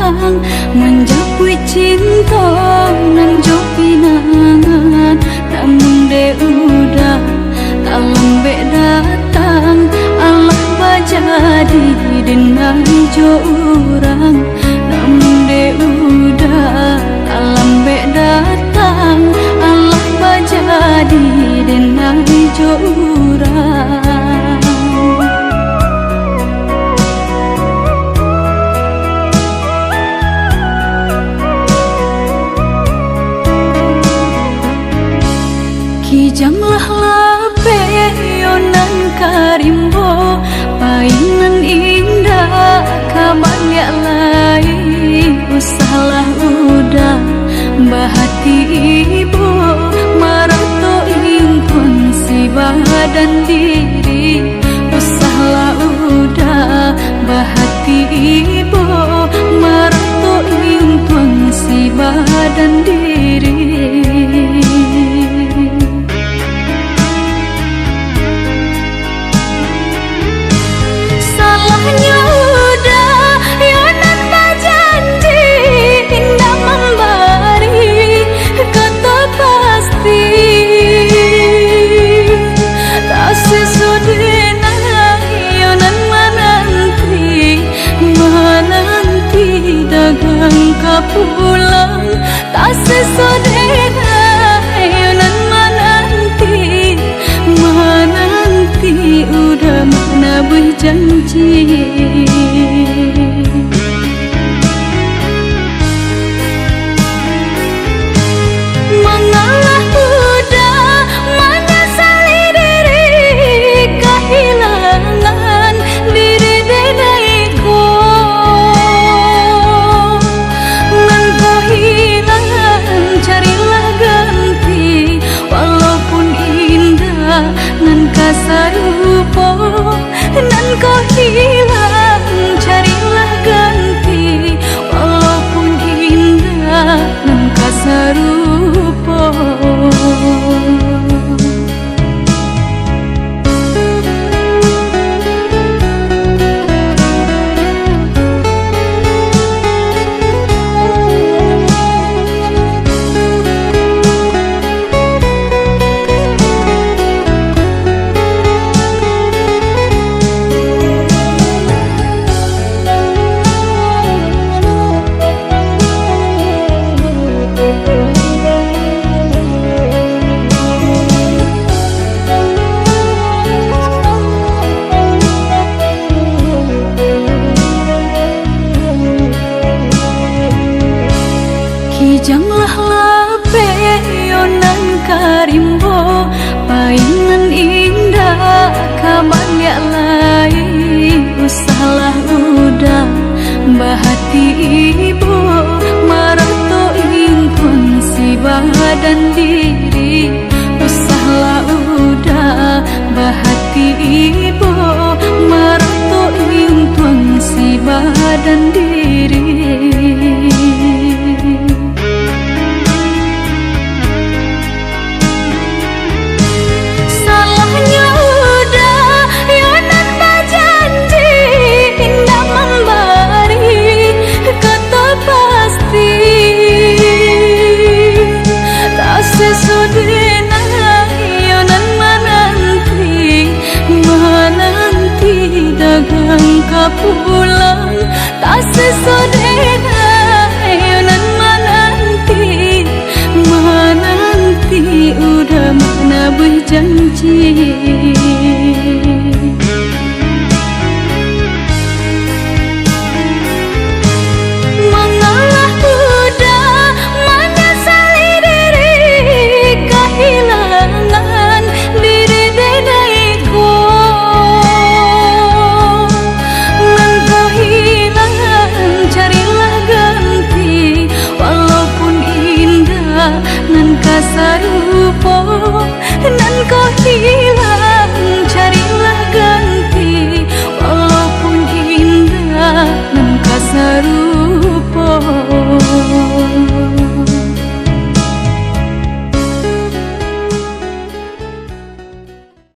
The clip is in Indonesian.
datang menjapui cinta nan jo pinangan, namun de udah tak lembek datang Allah bajadi dengan jo urang, namun de udah tak lembek datang Allah bajadi dengan jo urang. Kijanglah lape yonan karimbo, painan indah kabalya lai, usahlah udah bahati ibu marato impun si badan diri, usahlah udah bahati ibu marato impun si badan diri. Pulang tak sesodena yonan menanti udah mana berjanji. Mengalah udah menyesali diri kehilangan diri denaiku. Nan kasarupo nan kau hilang, carilah ganti walaupun indah nan kasarupo. Kijanglah lape yonan karimbo, painan indah kabalya lai, usahlah udah bahati ibu marato impun si badan diri, usahlah udah bahati ibu marato impun si badan diri. Pulang tak sesodena yonan menanti udah mana berjanji. Mengalah udah menyesali diri kehilangan diri denaiku. Nan kasarupo nan kau